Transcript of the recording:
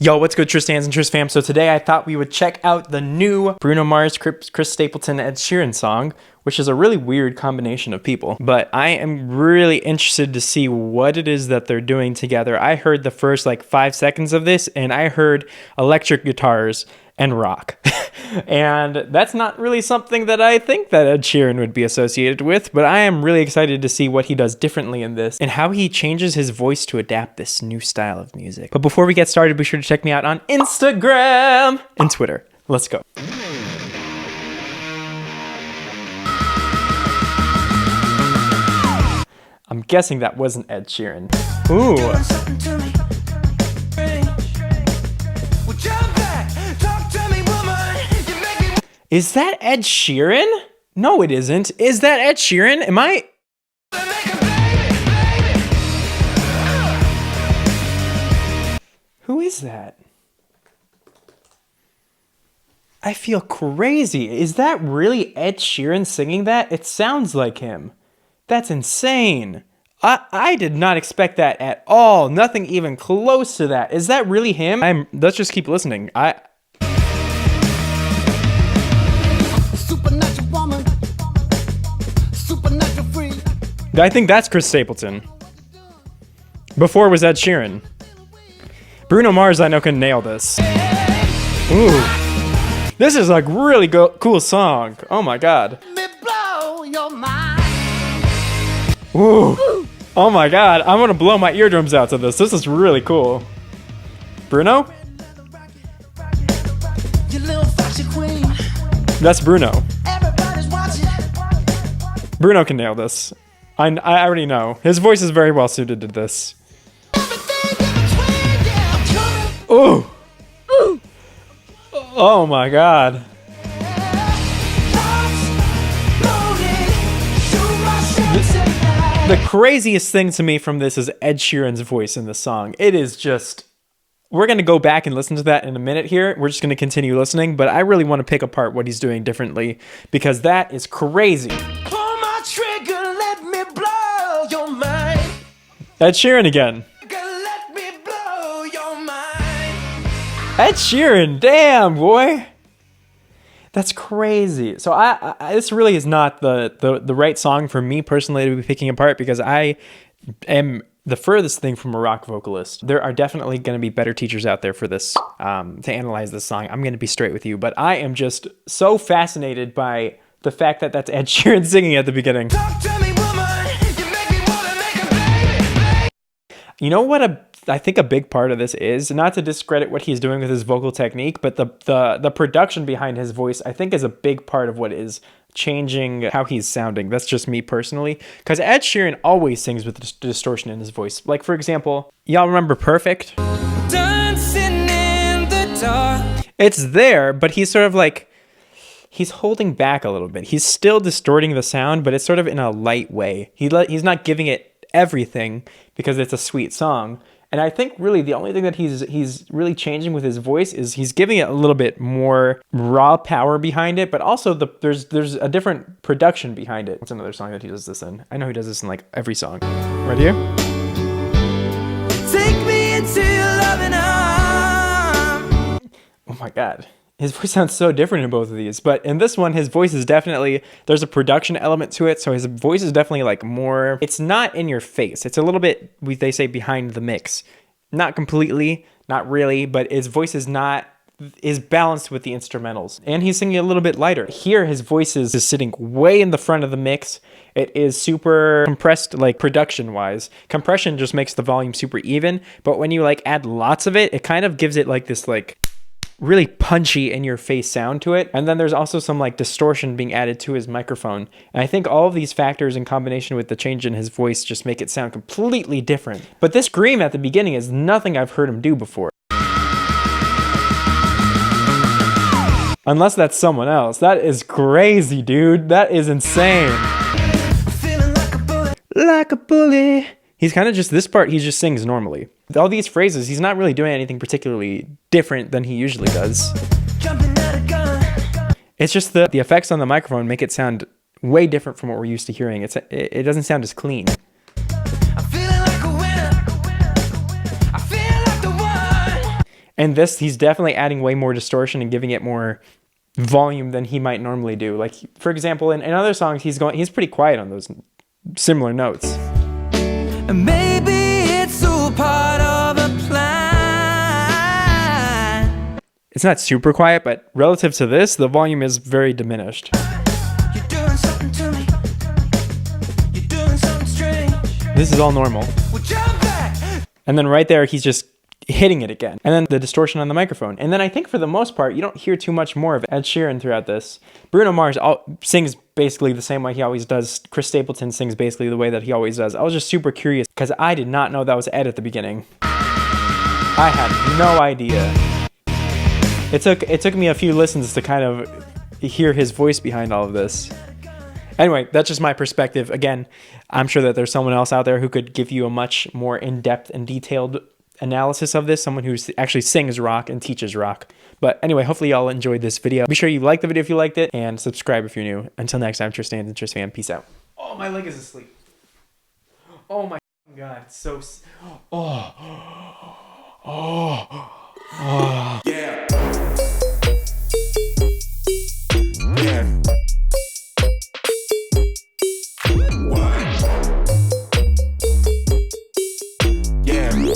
Yo, what's good, Tristans and Tris fam? So today I thought we would check out the new Bruno Mars, Chris Stapleton, Ed Sheeran song, which is a really weird combination of people. But I am really interested to see what it is that they're doing together. I heard the first 5 seconds of this, and I heard electric guitars and rock. And that's not really something that I think that Ed Sheeran would be associated with, but I am really excited to see what he does differently in this and how he changes his voice to adapt this new style of music. But before we get started, be sure to check me out on Instagram and Twitter. Let's go. I'm guessing that wasn't Ed Sheeran. Ooh. Is that Ed Sheeran? No, it isn't. Is that Ed Sheeran? Am I? Who is that? I feel crazy. Is that really Ed Sheeran singing that? It sounds like him. That's insane. I did not expect that at all. Nothing even close to that. Is that really him? Let's just keep listening. I think that's Chris Stapleton. Before was Ed Sheeran. Bruno Mars, I know, can nail this. Ooh. This is a really cool song. Oh my god. Ooh. Oh my god. I'm gonna blow my eardrums out to this. This is really cool. Bruno? That's Bruno. Bruno can nail this. I already know. His voice is very well suited to this. Ooh. Oh my god. The craziest thing to me from this is Ed Sheeran's voice in the song. It is just... We're going to go back and listen to that in a minute here. We're just going to continue listening, but I really want to pick apart what he's doing differently because that is crazy. Ed Sheeran again. Ed Sheeran, damn boy. That's crazy. So this really is not the right song for me personally to be picking apart because I am the furthest thing from a rock vocalist. There are definitely going to be better teachers out there for this, to analyze this song. I'm going to be straight with you, but I am just so fascinated by the fact that that's Ed Sheeran singing at the beginning. You know what I think a big part of this is, not to discredit what he's doing with his vocal technique, but the production behind his voice, I think, is a big part of what is changing how he's sounding. That's just me personally. Because Ed Sheeran always sings with distortion in his voice. Like, for example, y'all remember Perfect? Dancing in the dark. It's there, but he's sort of he's holding back a little bit. He's still distorting the sound, but it's sort of in a light way. He's not giving it everything because it's a sweet song. And I think really the only thing that he's really changing with his voice is he's giving it a little bit more raw power behind it, but also there's a different production behind it. What's another song that he does this in? I know he does this in every song. Right here. Take me into your loving arms. Oh my god. His voice sounds so different in both of these, but in this one, his voice is definitely, there's a production element to it, so his voice is definitely more, it's not in your face. It's a little bit, they say, behind the mix. Not completely, not really, but his voice is balanced with the instrumentals. And he's singing a little bit lighter. Here, his voice is sitting way in the front of the mix. It is super compressed, production-wise. Compression just makes the volume super even, but when you, add lots of it, it kind of gives it, this, really punchy in your face sound to it. And then there's also some distortion being added to his microphone. And I think all of these factors in combination with the change in his voice just make it sound completely different. But this scream at the beginning is nothing I've heard him do before. Unless that's someone else. That is crazy, dude. That is insane. Like a bullet. He's kind of just, this part, he just sings normally. All these phrases, he's not really doing anything particularly different than he usually does. It's just the effects on the microphone make it sound way different from what we're used to hearing. It doesn't sound as clean. And this, he's definitely adding way more distortion and giving it more volume than he might normally do. Like, for example, in other songs, he's pretty quiet on those similar notes. And maybe it's all part of a plan. It's not super quiet, but relative to this, the volume is very diminished. You're doing something to me. You're doing something strange. This is all normal. Well, jump back. And then right there, he's just hitting it again. And then the distortion on the microphone. And then I think for the most part, you don't hear too much more of Ed Sheeran throughout this. Bruno Mars sings basically the same way he always does. Chris Stapleton sings basically the way that he always does. I was just super curious because I did not know that was Ed at the beginning. I had no idea. It took me a few listens to kind of hear his voice behind all of this. Anyway, that's just my perspective. Again, I'm sure that there's someone else out there who could give you a much more in-depth and detailed analysis of this, someone who actually sings rock and teaches rock. But anyway, hopefully y'all enjoyed this video. Be sure you like the video if you liked it, and subscribe if you're new. Until next time, Tristan and Tristan, peace out. Oh, my leg is asleep. Oh my God, it's so... Yeah. Yeah. What? Yeah.